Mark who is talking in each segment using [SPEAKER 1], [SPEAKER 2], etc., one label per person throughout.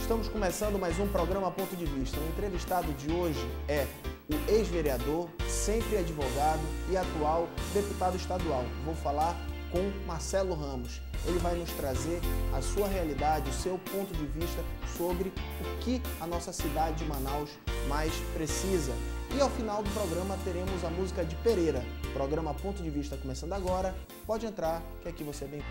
[SPEAKER 1] Estamos começando mais um programa Ponto de Vista. O entrevistado de hoje é o ex-vereador, sempre advogado e atual deputado estadual. Vou falar com Marcelo Ramos. Ele vai nos trazer a sua realidade, o seu ponto de vista sobre o que a nossa cidade de Manaus mais precisa. E ao final do programa teremos a música de Pereira. Programa Ponto de Vista começando agora. Pode entrar, que aqui você é bem...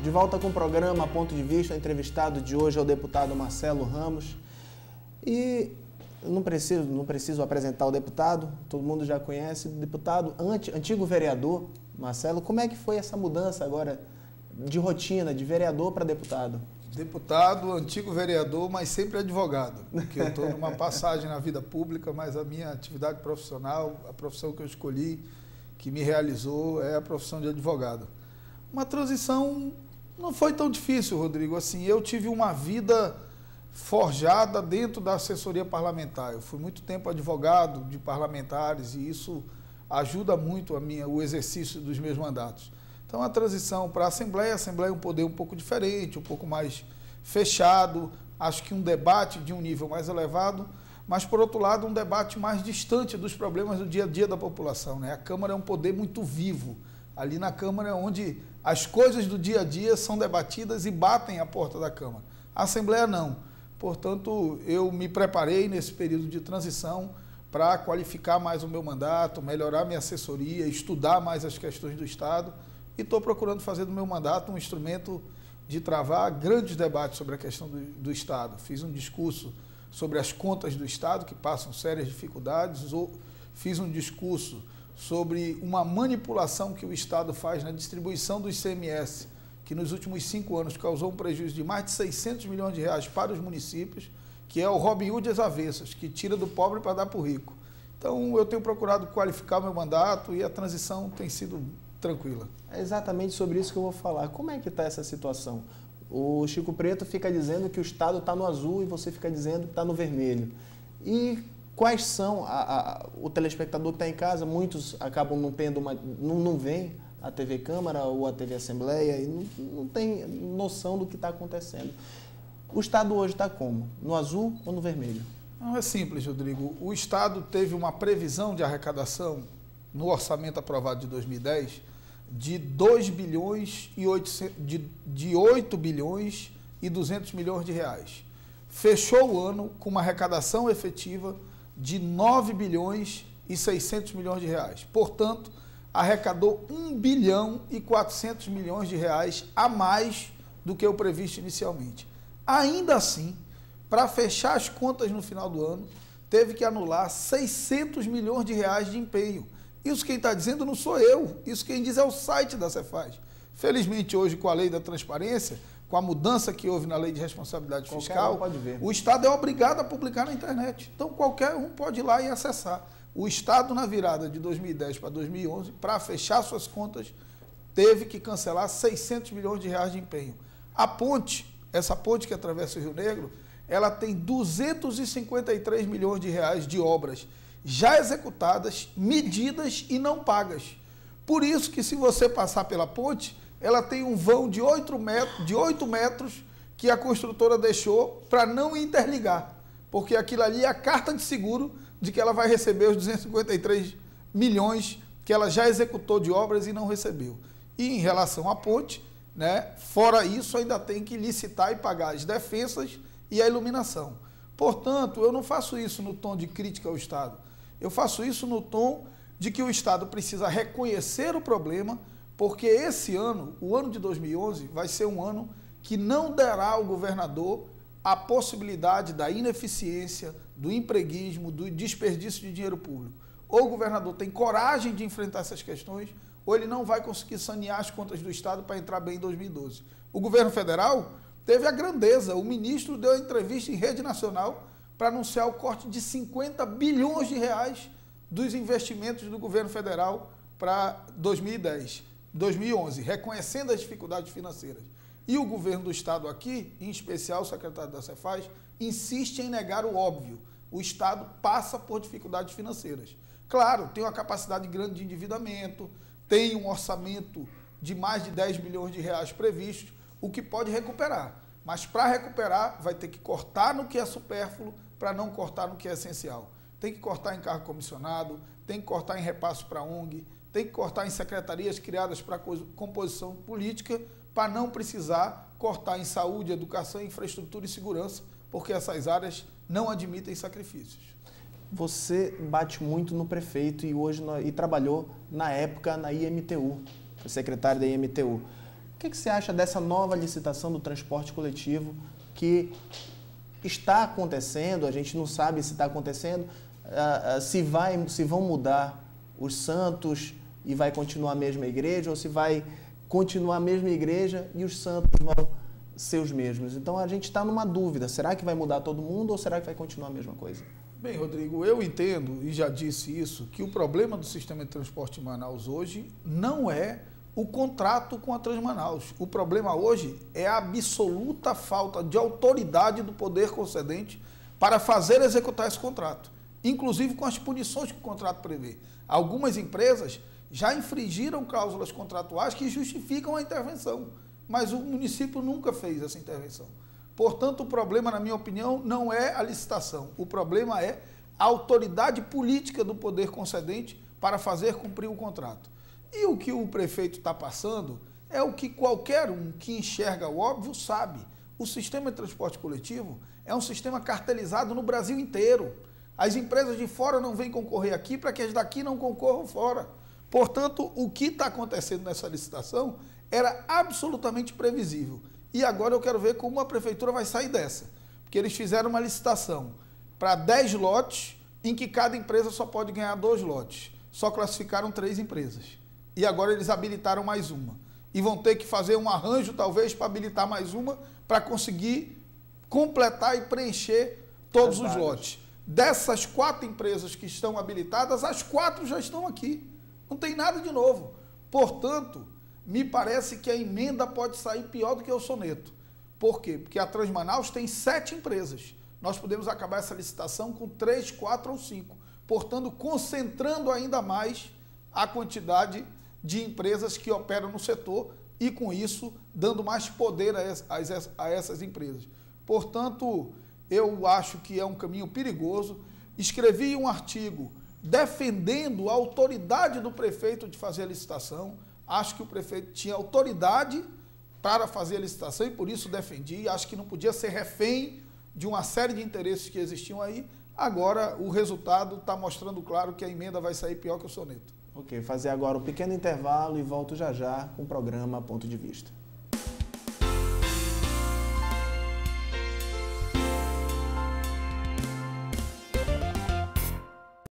[SPEAKER 1] De volta com o programa Ponto de Vista, o entrevistado de hoje é o deputado Marcelo Ramos. E eu não preciso apresentar o deputado, todo mundo já conhece. O deputado, antigo vereador, Marcelo, como é que foi essa mudança agora de rotina, de vereador para deputado?
[SPEAKER 2] Deputado, antigo vereador, mas sempre advogado, porque eu estou numa passagem na vida pública, mas a minha atividade profissional, a profissão que eu escolhi, que me realizou, é a profissão de advogado. Uma transição não foi tão difícil, Rodrigo. Assim, eu tive uma vida forjada dentro da assessoria parlamentar. Eu fui muito tempo advogado de parlamentares e isso ajuda muito o exercício dos meus mandatos. Então, a transição para a Assembleia é um poder um pouco diferente, um pouco mais fechado, acho que um debate de um nível mais elevado, mas, por outro lado, um debate mais distante dos problemas do dia a dia da população, né? A Câmara é um poder muito vivo. Ali na Câmara é onde as coisas do dia a dia são debatidas e batem à porta da Câmara. A Assembleia não. Portanto, eu me preparei nesse período de transição para qualificar mais o meu mandato, melhorar minha assessoria, estudar mais as questões do Estado e estou procurando fazer do meu mandato um instrumento de travar grandes debates sobre a questão do Estado. Fiz um discurso sobre as contas do Estado, que passam sérias dificuldades, fiz um discurso sobre uma manipulação que o Estado faz na distribuição do ICMS, que nos últimos 5 anos causou um prejuízo de mais de 600 milhões de reais para os municípios, que é o Robin Hood às avessas, que tira do pobre para dar para o rico. Então, eu tenho procurado qualificar o meu mandato e a transição tem sido tranquila.
[SPEAKER 1] É exatamente sobre isso que eu vou falar. Como é que está essa situação? O Chico Preto fica dizendo que o Estado está no azul e você fica dizendo que está no vermelho. E quais são, o telespectador que está em casa, muitos acabam não tendo não veem a TV Câmara ou a TV Assembleia e não tem noção do que está acontecendo. O Estado hoje está como? No azul ou no vermelho?
[SPEAKER 2] Não é simples, Rodrigo. O Estado teve uma previsão de arrecadação no orçamento aprovado de 2010 de 8 bilhões e 200 milhões de reais. Fechou o ano com uma arrecadação efetiva de 9 bilhões e 600 milhões de reais. Portanto, arrecadou 1 bilhão e 400 milhões de reais a mais do que o previsto inicialmente. Ainda assim, para fechar as contas no final do ano, teve que anular 600 milhões de reais de empenho. Isso quem está dizendo não sou eu, isso quem diz é o site da Cefaz. Felizmente, hoje, com a lei da transparência, com a mudança que houve na lei de responsabilidade fiscal, o Estado é obrigado a publicar na internet. Então, qualquer um pode ir lá e acessar. O Estado, na virada de 2010 para 2011, para fechar suas contas, teve que cancelar 600 milhões de reais de empenho. A ponte, essa ponte que atravessa o Rio Negro, ela tem 253 milhões de reais de obras já executadas, medidas e não pagas. Por isso que, se você passar pela ponte, ela tem um vão de 8 metros que a construtora deixou para não interligar, porque aquilo ali é a carta de seguro de que ela vai receber os 253 milhões que ela já executou de obras e não recebeu. E em relação à ponte, né, fora isso, ainda tem que licitar e pagar as defensas e a iluminação. Portanto, eu não faço isso no tom de crítica ao Estado. Eu faço isso no tom de que o Estado precisa reconhecer o problema, porque esse ano, o ano de 2011, vai ser um ano que não dará ao governador a possibilidade da ineficiência, do empreguismo, do desperdício de dinheiro público. Ou o governador tem coragem de enfrentar essas questões, ou ele não vai conseguir sanear as contas do Estado para entrar bem em 2012. O governo federal teve a grandeza, o ministro deu entrevista em rede nacional para anunciar o corte de 50 bilhões de reais dos investimentos do governo federal para 2011, reconhecendo as dificuldades financeiras. E o governo do Estado aqui, em especial o secretário da Cefaz, insiste em negar o óbvio. O Estado passa por dificuldades financeiras. Claro, tem uma capacidade grande de endividamento, tem um orçamento de mais de 10 bilhões de reais previstos, o que pode recuperar. Mas para recuperar, vai ter que cortar no que é supérfluo para não cortar no que é essencial. Tem que cortar em cargo comissionado, tem que cortar em repasso para a ONG, tem que cortar em secretarias criadas para composição política, para não precisar cortar em saúde, educação, infraestrutura e segurança, porque essas áreas não admitem sacrifícios.
[SPEAKER 1] Você bate muito no prefeito e trabalhou na época na IMTU, foi secretário da IMTU. O que você acha dessa nova licitação do transporte coletivo que está acontecendo? A gente não sabe se está acontecendo, se vão mudar os santos e vai continuar a mesma igreja, ou se vai continuar a mesma igreja e os santos vão ser os mesmos. Então a gente está numa dúvida, será que vai mudar todo mundo ou será que vai continuar a mesma coisa?
[SPEAKER 2] Bem, Rodrigo, eu entendo, e já disse isso, que o problema do sistema de transporte em Manaus hoje não é o contrato com a Transmanaus. O problema hoje é a absoluta falta de autoridade do poder concedente para fazer executar esse contrato, inclusive com as punições que o contrato prevê. Algumas empresas já infringiram cláusulas contratuais que justificam a intervenção, mas o município nunca fez essa intervenção. Portanto, o problema, na minha opinião, não é a licitação. O problema é a autoridade política do poder concedente para fazer cumprir o contrato. E o que o prefeito está passando é o que qualquer um que enxerga o óbvio sabe. O sistema de transporte coletivo é um sistema cartelizado no Brasil inteiro. As empresas de fora não vêm concorrer aqui para que as daqui não concorram fora. Portanto, o que está acontecendo nessa licitação era absolutamente previsível. E agora eu quero ver como a prefeitura vai sair dessa. Porque eles fizeram uma licitação para 10 lotes, em que cada empresa só pode ganhar 2 lotes. Só classificaram 3 empresas. E agora eles habilitaram mais uma. E vão ter que fazer um arranjo, talvez, para habilitar mais uma, para conseguir completar e preencher todos os lotes. Dessas 4 empresas que estão habilitadas, as 4 já estão aqui. Não tem nada de novo. Portanto, me parece que a emenda pode sair pior do que o soneto. Por quê? Porque a Transmanaus tem 7 empresas. Nós podemos acabar essa licitação com 3, 4 ou 5. Portanto, concentrando ainda mais a quantidade de empresas que operam no setor e, com isso, dando mais poder a essas empresas. Portanto, eu acho que é um caminho perigoso. Escrevi um artigo defendendo a autoridade do prefeito de fazer a licitação. Acho que o prefeito tinha autoridade para fazer a licitação e por isso defendi. Acho que não podia ser refém de uma série de interesses que existiam aí. Agora, o resultado está mostrando claro que a emenda vai sair pior que o soneto.
[SPEAKER 1] Ok, fazer agora um pequeno intervalo e volto já já com o programa Ponto de Vista.